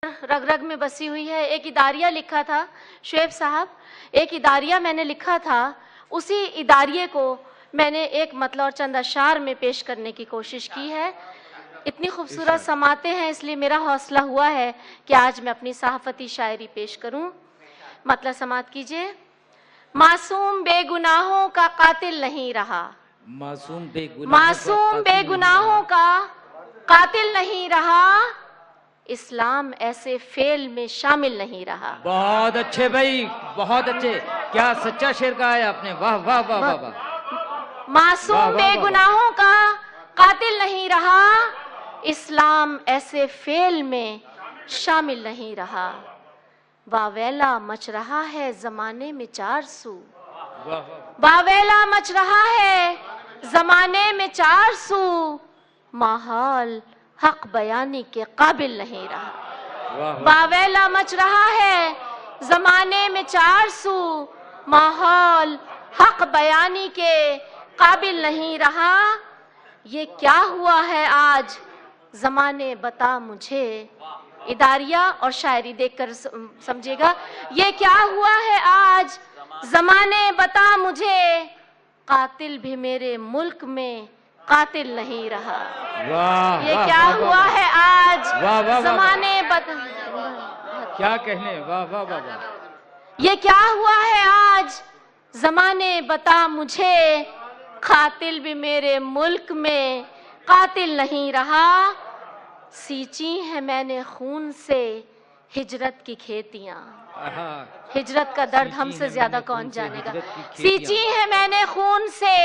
रग रग में बसी हुई है। एक इदारिया लिखा था शुएब साहब, एक इदारिया मैंने लिखा था, उसी इदारिये को मैंने एक मतलब और चंद अशार में पेश करने की कोशिश की है। इतनी खूबसूरत समाते हैं, इसलिए मेरा हौसला हुआ है कि आज मैं अपनी सहाफती शायरी पेश करूं। मतलब समात कीजिए। मासूम बेगुनाहों का कातिल नहीं रहा, मासूम बेगुनाहों का कातिल नहीं रहा, इस्लाम ऐसे फेल में शामिल नहीं रहा। बहुत अच्छे भाई, बहुत अच्छे, क्या सच्चा शेर कहा है आपने, वाह वाह वाह वाह वाह। मासूम बेगुनाहों का कातिल नहीं रहा, इस्लाम ऐसे फेल में शामिल नहीं रहा। बावेला मच रहा है जमाने में चार सू, बावेला मच रहा है जमाने में चार सू, माहौल हक बयानी के काबिल नहीं रहा। बावेला मच रहा है जमाने में चार सू, माहौल हक बयानी के काबिल नहीं रहा। ये क्या हुआ है आज जमाने बता मुझे। इदारिया और शायरी देखकर समझिएगा। ये क्या हुआ है आज जमाने बता मुझे, कातिल भी मेरे मुल्क में कातिल नहीं रहा। ये क्या हुआ है आज जमाने बता, क्या कहने, वाह वाह वाह वाह। ये क्या हुआ है आज जमाने बता मुझे, कातिल भी मेरे मुल्क में कातिल नहीं रहा। सींची है मैंने खून से हिजरत की खेतियां, हिजरत का दर्द हमसे ज्यादा कौन जानेगा। सींची है मैंने खून से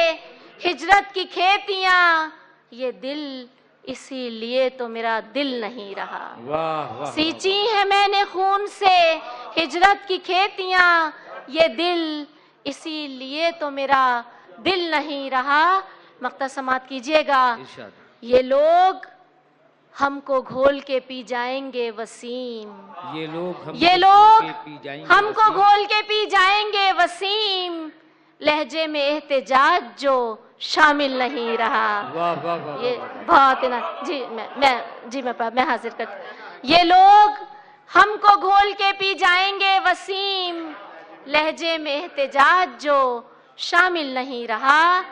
हिजरत की खेतियां, ये दिल इसीलिए तो मेरा दिल नहीं रहा। सींची है मैंने खून से हिजरत की खेतियां, ये दिल इसीलिए तो मेरा दिल नहीं रहा। मक्ता समात कीजिएगा। ये लोग हमको घोल के पी जाएंगे वसीम, ये लोग हमको घोल के पी जाएंगे वसीम, लहजे में एहतजाज जो शामिल नहीं रहा। ये बहुत ना जी, मैं हाजिर कर। ये लोग हमको घोल के पी जाएंगे वसीम, लहजे में एहतजाज जो शामिल नहीं रहा।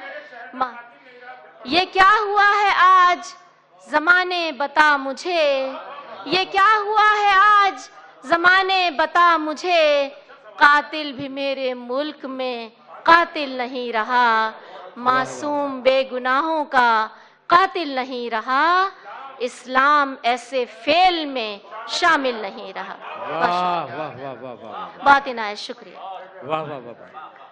ये क्या हुआ है आज जमाने बता मुझे, ये क्या हुआ है आज जमाने बता मुझे, कातिल भी मेरे मुल्क में कातिल नहीं रहा। मासूम बेगुनाहों का कातिल नहीं रहा, इस्लाम ऐसे फेल में शामिल नहीं रहा। वाह वाह वाह वाह वाह, बात इनायत, शुक्रिया। वाह वाह वाह।